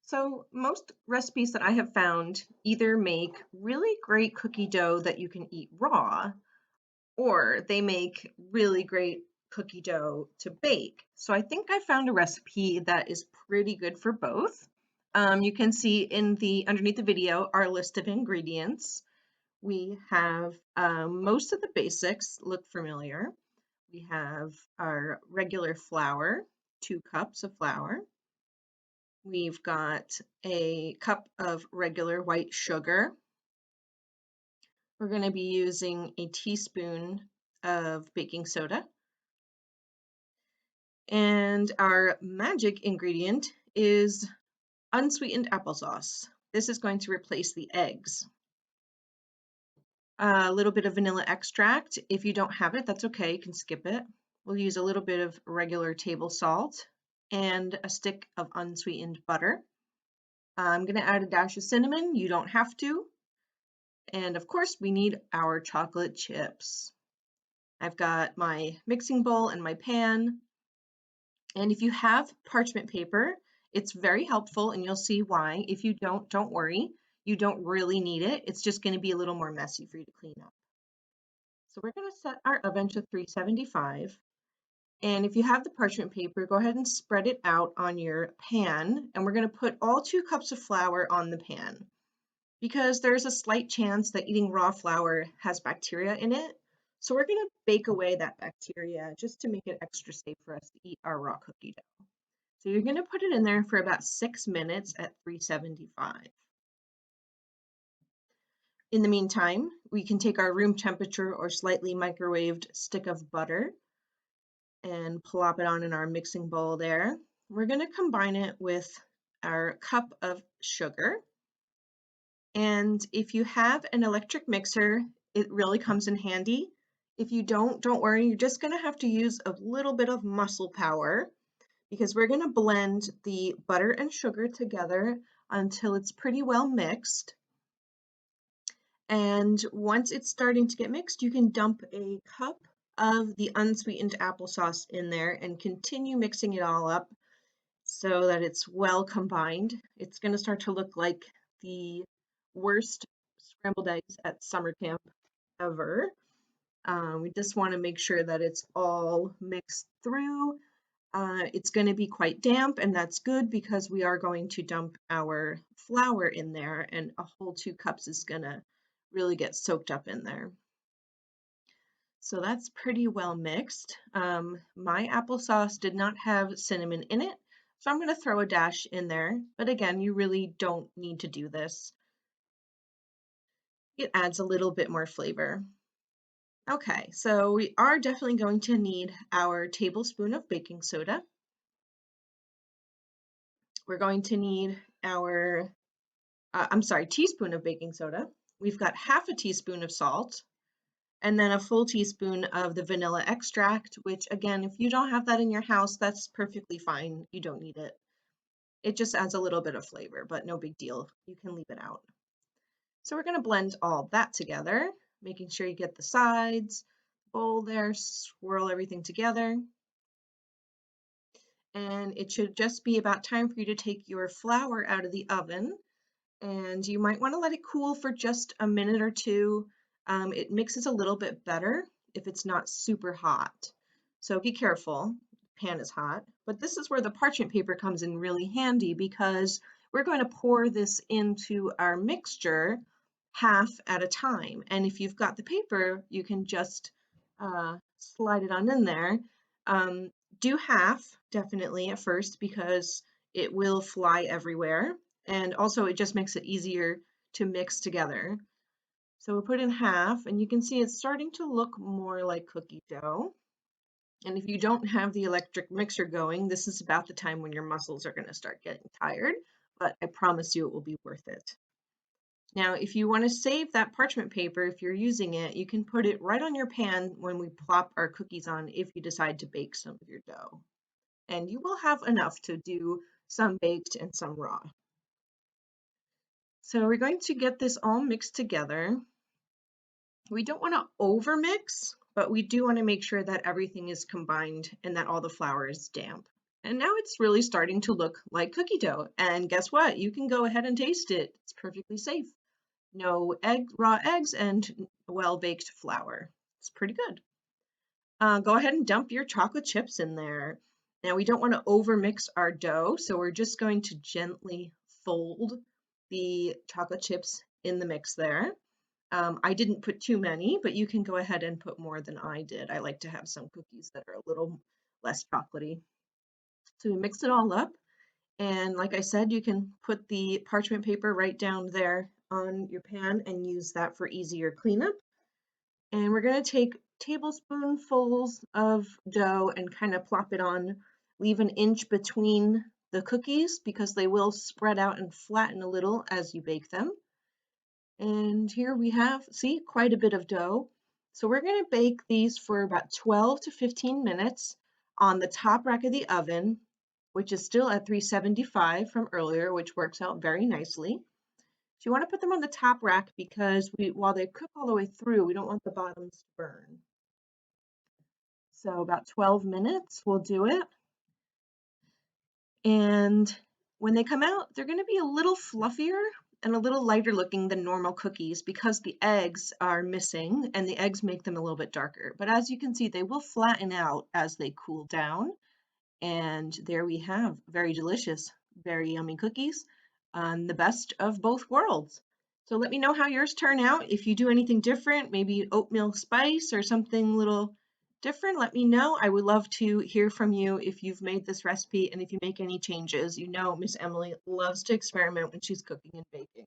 So most recipes that I have found either make really great cookie dough that you can eat raw, or they make really great cookie dough to bake. So I think I found a recipe that is pretty good for both. You can see in the underneath the video our list of ingredients. We have most of the basics look familiar. We have our regular flour, 2 cups of flour. We've got a cup of regular white sugar. We're going to be using a teaspoon of baking soda. And our magic ingredient is unsweetened applesauce. This is going to replace the eggs. A little bit of vanilla extract. If you don't have it, that's okay, you can skip it. We'll use a little bit of regular table salt and a stick of unsweetened butter. I'm going to add a dash of cinnamon. You don't have to. And of course, we need our chocolate chips. I've got my mixing bowl and my pan. And if you have parchment paper, it's very helpful and you'll see why. If you don't worry. You don't really need it. It's just going to be a little more messy for you to clean up. So we're going to set our oven to 375. And if you have the parchment paper, go ahead and spread it out on your pan. And we're going to put all 2 cups of flour on the pan, because there's a slight chance that eating raw flour has bacteria in it. So we're going to bake away that bacteria just to make it extra safe for us to eat our raw cookie dough. So you're going to put it in there for about 6 minutes at 375. In the meantime, we can take our room temperature or slightly microwaved stick of butter and plop it on in our mixing bowl there. We're going to combine it with our cup of sugar. And if you have an electric mixer, it really comes in handy. If you don't worry, you're just going to have to use a little bit of muscle power, because we're going to blend the butter and sugar together until it's pretty well mixed. And once it's starting to get mixed, you can dump a cup of the unsweetened applesauce in there and continue mixing it all up so that it's well combined. It's going to start to look like the worst scrambled eggs at summer camp ever. We just want to make sure that it's all mixed through. It's going to be quite damp, and that's good because we are going to dump our flour in there, and a whole 2 cups is going to really get soaked up in there. So that's pretty well mixed. My applesauce did not have cinnamon in it, so I'm going to throw a dash in there. But again, you really don't need to do this. It adds a little bit more flavor. Okay, so we are definitely going to need our tablespoon of baking soda. We're going to need our, teaspoon of baking soda. We've got half a teaspoon of salt, and then a full teaspoon of the vanilla extract, which again, if you don't have that in your house, that's perfectly fine. You don't need it. It just adds a little bit of flavor, but no big deal. You can leave it out. So we're going to blend all that together, making sure you get the sides, bowl there, swirl everything together. And it should just be about time for you to take your flour out of the oven. And you might want to let it cool for just a minute or two. It mixes a little bit better if it's not super hot. So be careful, the pan is hot. But this is where the parchment paper comes in really handy, because we're going to pour this into our mixture half at a time. And if you've got the paper, you can just slide it on in there. Do half definitely at first, because it will fly everywhere. And also it just makes it easier to mix together. So we'll put in half, and you can see it's starting to look more like cookie dough. And if you don't have the electric mixer going, this is about the time when your muscles are going to start getting tired, but I promise you it will be worth it. Now, if you want to save that parchment paper, if you're using it, you can put it right on your pan when we plop our cookies on if you decide to bake some of your dough. And you will have enough to do some baked and some raw. So we're going to get this all mixed together. We don't want to overmix, but we do want to make sure that everything is combined and that all the flour is damp. And now it's really starting to look like cookie dough. And guess what? You can go ahead and taste it. It's perfectly safe. No raw eggs and well-baked flour. It's pretty good. Go ahead and dump your chocolate chips in there. Now we don't want to overmix our dough, so we're just going to gently fold the chocolate chips in the mix there. I didn't put too many, but you can go ahead and put more than I did. I like to have some cookies that are a little less chocolatey. So we mix it all up, and like I said, you can put the parchment paper right down there on your pan and use that for easier cleanup. And we're going to take tablespoonfuls of dough and kind of plop it on, leave an inch between the cookies because they will spread out and flatten a little as you bake them. And here we have, see, quite a bit of dough. So we're going to bake these for about 12 to 15 minutes on the top rack of the oven, which is still at 375 from earlier, which works out very nicely. So you want to put them on the top rack because while they cook all the way through, we don't want the bottoms to burn. So about 12 minutes, we'll do it. And when they come out, they're going to be a little fluffier and a little lighter looking than normal cookies because the eggs are missing and the eggs make them a little bit darker. But as you can see, they will flatten out as they cool down. And there we have very delicious, very yummy cookies, the best of both worlds. So let me know how yours turn out. If you do anything different, maybe oatmeal spice or something a little different, let me know. I would love to hear from you if you've made this recipe and if you make any changes. You know Miss Emily loves to experiment when she's cooking and baking.